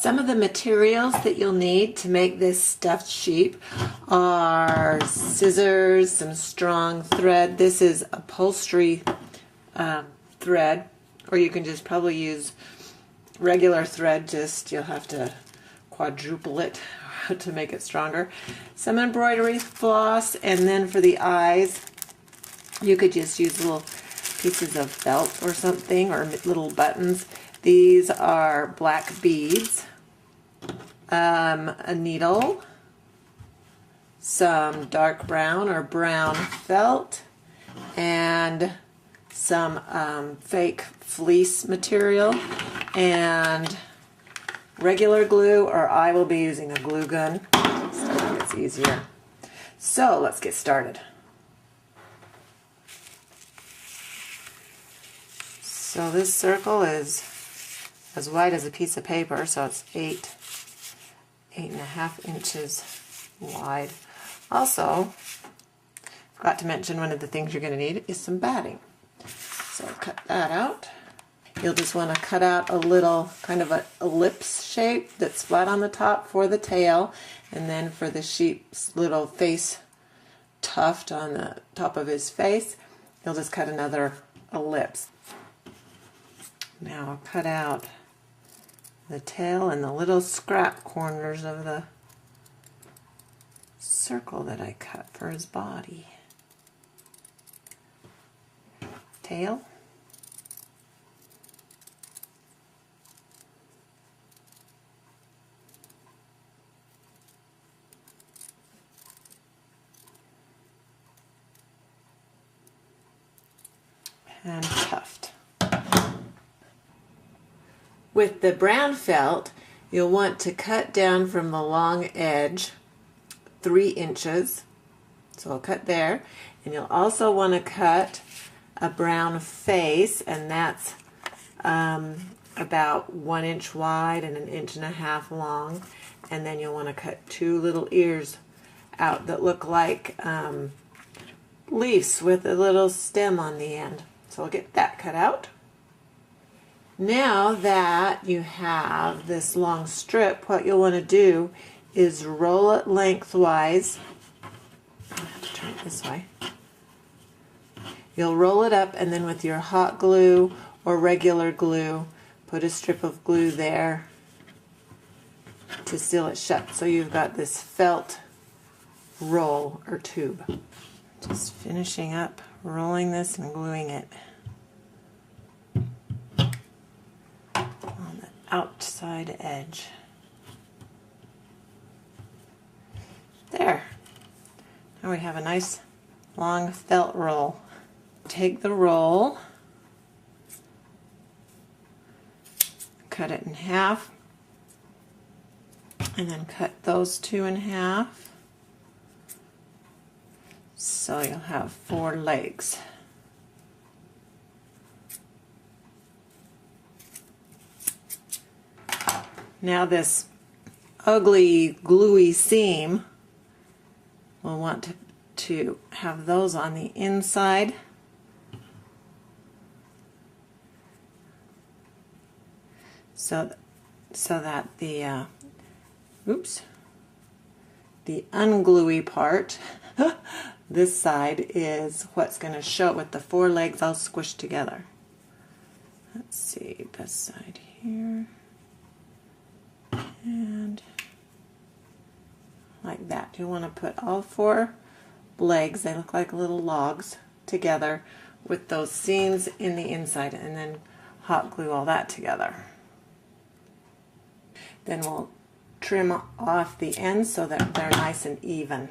Some of the materials that you'll need to make this stuffed sheep are scissors, some strong thread. This is upholstery thread, or you can just probably use regular thread, just you'll have to quadruple it to make it stronger. Some embroidery floss, and then for the eyes you could just use little pieces of felt or something, or little buttons. These are black beads, a needle, some dark brown or brown felt, and some fake fleece material, and regular glue, or I will be using a glue gun so it's easier. So let's get started. So this circle is as wide as a piece of paper, so it's 8.5 inches wide. Also, forgot to mention, one of the things you're going to need is some batting. So cut that out. You'll just want to cut out a little kind of an ellipse shape that's flat on the top for the tail, and then for the sheep's little face tuft on the top of his face, you'll just cut another ellipse. Now I'll cut out the tail and the little scrap corners of the circle that I cut for his body. Tail. And tuft. With the brown felt, you'll want to cut down from the long edge 3 inches. So I'll cut there. And you'll also want to cut a brown face, and that's about 1 inch wide and 1.5 inches long. And then you'll want to cut 2 little ears out that look like leaves with a little stem on the end. So I'll get that cut out. Now that you have this long strip, what you'll want to do is roll it lengthwise. I have to turn it this way. You'll roll it up, and then with your hot glue or regular glue, put a strip of glue there to seal it shut. So you've got this felt roll or tube. Just finishing up rolling this and gluing it on the outside edge. There. Now we have a nice long felt roll. Take the roll, cut it in half, and then cut those 2 in half. So you'll have 4 legs. Now this ugly gluey seam, we'll want to have those on the inside. So that the the ungluey part, this side, is what's going to show with the 4 legs all squished together. Let's see, this side here, and like that. You want to put all 4 legs, they look like little logs, together with those seams in the inside, and then hot glue all that together. Then we'll trim off the ends so that they're nice and even.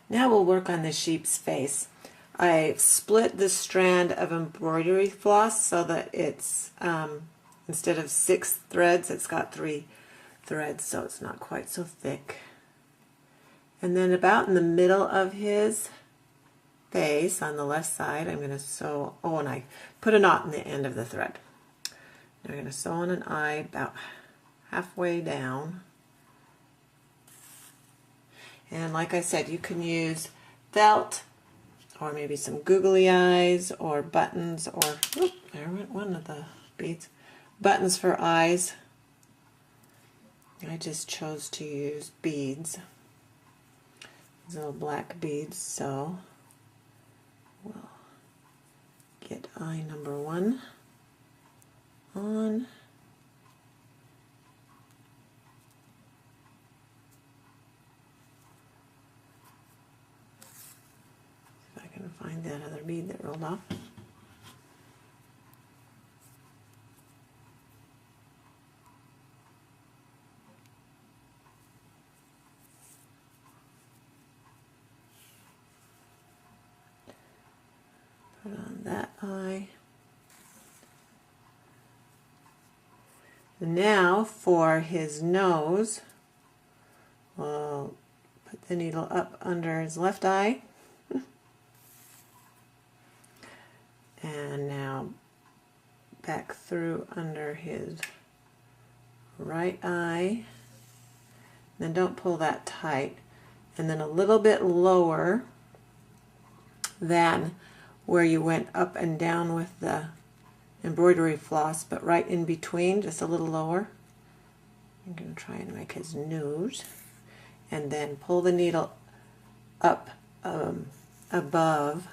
Now we'll work on the sheep's face. I split this strand of embroidery floss so that it's, instead of 6 threads, it's got 3 threads, so it's not quite so thick. And then about in the middle of his face, on the left side, I'm going to sew, and I put a knot in the end of the thread. Now I'm going to sew on an eye about halfway down. And like I said, you can use felt, or maybe some googly eyes, or buttons, or there went one of the beads, buttons for eyes. I just chose to use beads, these little black beads, so we'll get eye number 1 on. See if I can find that other bead that rolled off. Put on that eye. Now for his nose, we'll put the needle up under his left eye. And now back through under his right eye. Then don't pull that tight. And then a little bit lower than where you went up and down with the embroidery floss, but right in between, just a little lower. I'm going to try and make his nose. And then pull the needle up above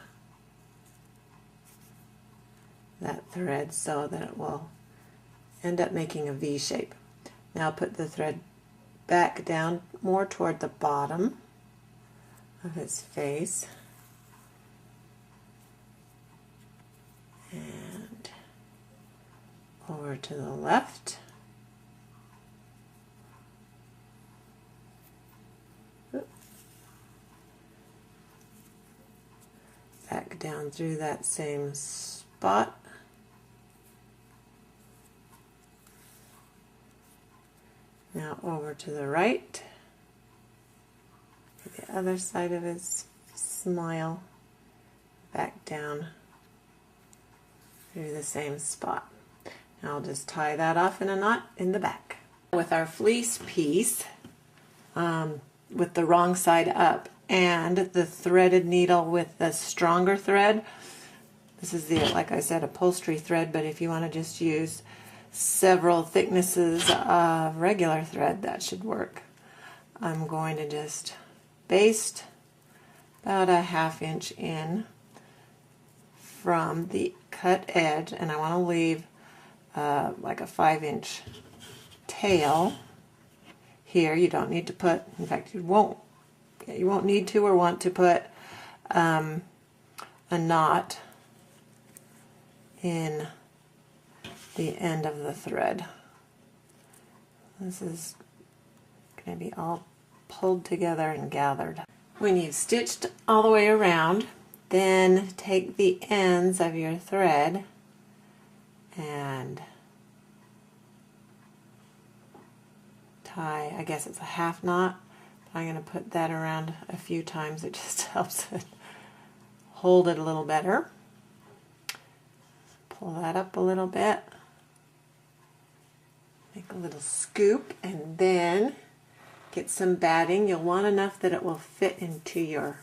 that thread so that it will end up making a V shape. Now put the thread back down more toward the bottom of his face. And over to the left. Back down through that same spot. Now over to the right. The other side of his smile. Back down through the same spot. Now I'll just tie that off in a knot in the back. With our fleece piece, with the wrong side up, and the threaded needle with the stronger thread. This is the, like I said, upholstery thread, but if you want to just use several thicknesses of regular thread, that should work. I'm going to just baste about a 1/2 inch in from the cut edge, and I want to leave like a 5-inch tail here. You don't need to put, in fact you won't need to or want to put a knot in the end of the thread. This is going to be all pulled together and gathered. When you've stitched all the way around, then take the ends of your thread and tie, I guess it's a 1/2 knot. I'm going to put that around a few times. It just helps it hold it a little better. Pull that up a little bit. Make a little scoop and then get some batting. You'll want enough that it will fit into your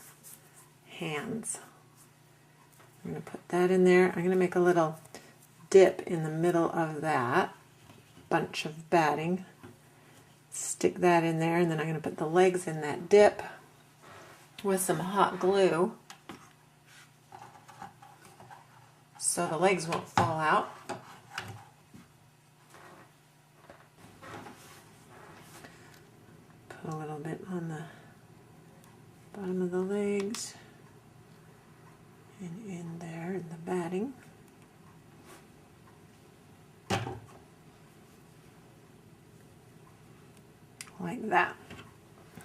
hands. I'm going to put that in there. I'm going to make a little dip in the middle of that bunch of batting. Stick that in there, and then I'm going to put the legs in that dip with some hot glue so the legs won't fall out. Put a little bit on the bottom of the legs and in there in the batting. Like that.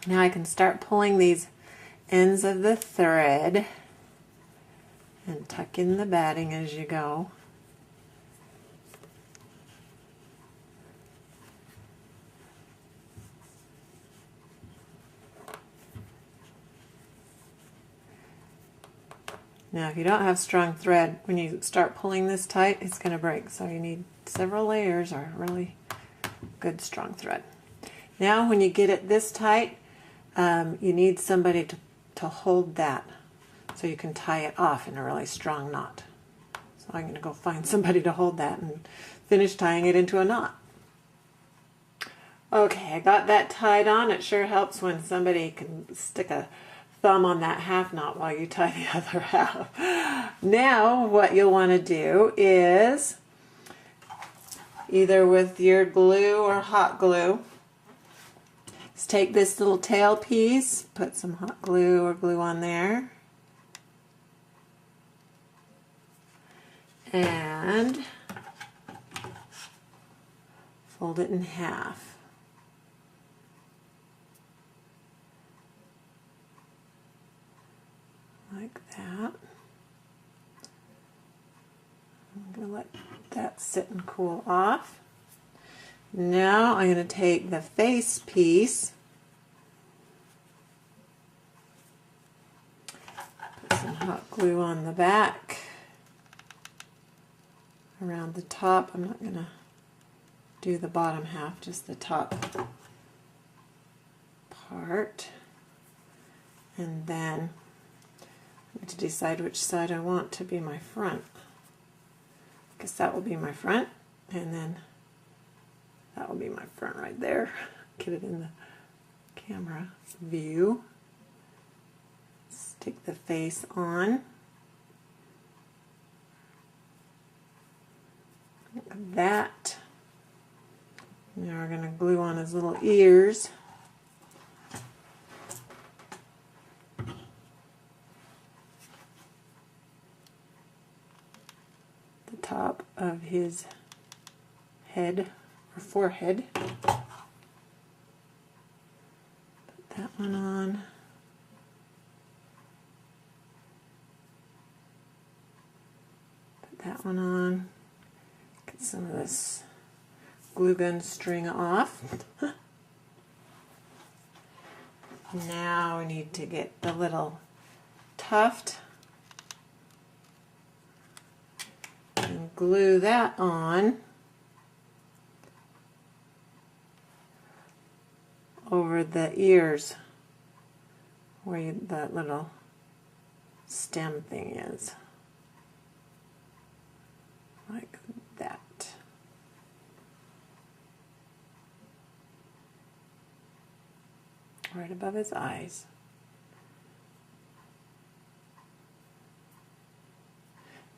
Now I can start pulling these ends of the thread and tuck in the batting as you go. Now if you don't have strong thread, when you start pulling this tight, it's going to break. So you need several layers or really good strong thread. Now when you get it this tight, you need somebody to hold that so you can tie it off in a really strong knot. So I'm going to go find somebody to hold that and finish tying it into a knot. Okay, I got that tied on. It sure helps when somebody can stick a thumb on that half knot while you tie the other half. Now what you'll want to do is, either with your glue or hot glue, is take this little tail piece, put some hot glue or glue on there, and fold it in half. Like that. I'm going to let that sit and cool off. Now I'm going to take the face piece, put some hot glue on the back, around the top. I'm not going to do the bottom half, just the top part. And then I need to decide which side I want to be my front. I guess that will be my front, and then that will be my front right there. Get it in the camera view. Stick the face on. Like that. Now we're going to glue on his little ears. The top of his head or forehead. Put that one on. Put that one on. Get some of this glue gun string off. Now we need to get the little tuft and glue that on over the ears where that little stem thing is. Like that. Right above his eyes.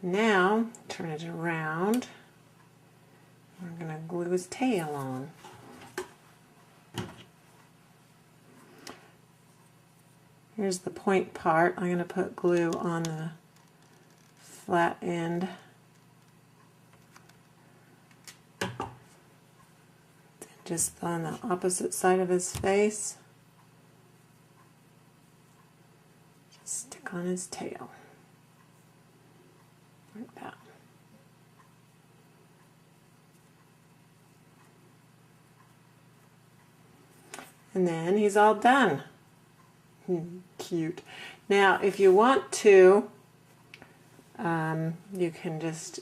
Now, turn it around. We're going to glue his tail on. Here's the point part. I'm going to put glue on the flat end. Just on the opposite side of his face. Just stick on his tail. Like that. And then he's all done. Cute. Now, if you want to, you can just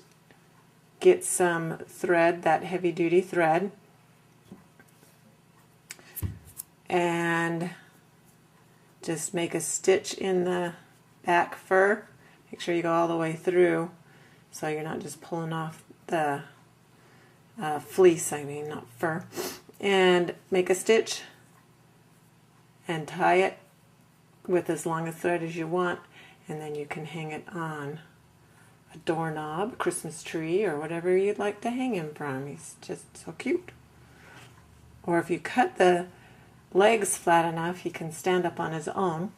get some thread, that heavy-duty thread, and just make a stitch in the back fur. Make sure you go all the way through so you're not just pulling off the fleece, I mean, not fur. And make a stitch and tie it with as long a thread as you want, and then you can hang it on a doorknob, Christmas tree, or whatever you'd like to hang him from. He's just so cute. Or if you cut the legs flat enough, he can stand up on his own.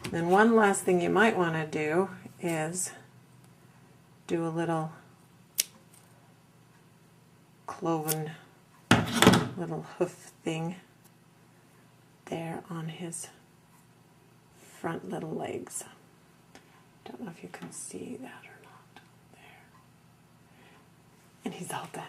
And then one last thing you might want to do is do a little cloven little hoof thing there on his front little legs. Don't know if you can see that or not. There. And he's all done.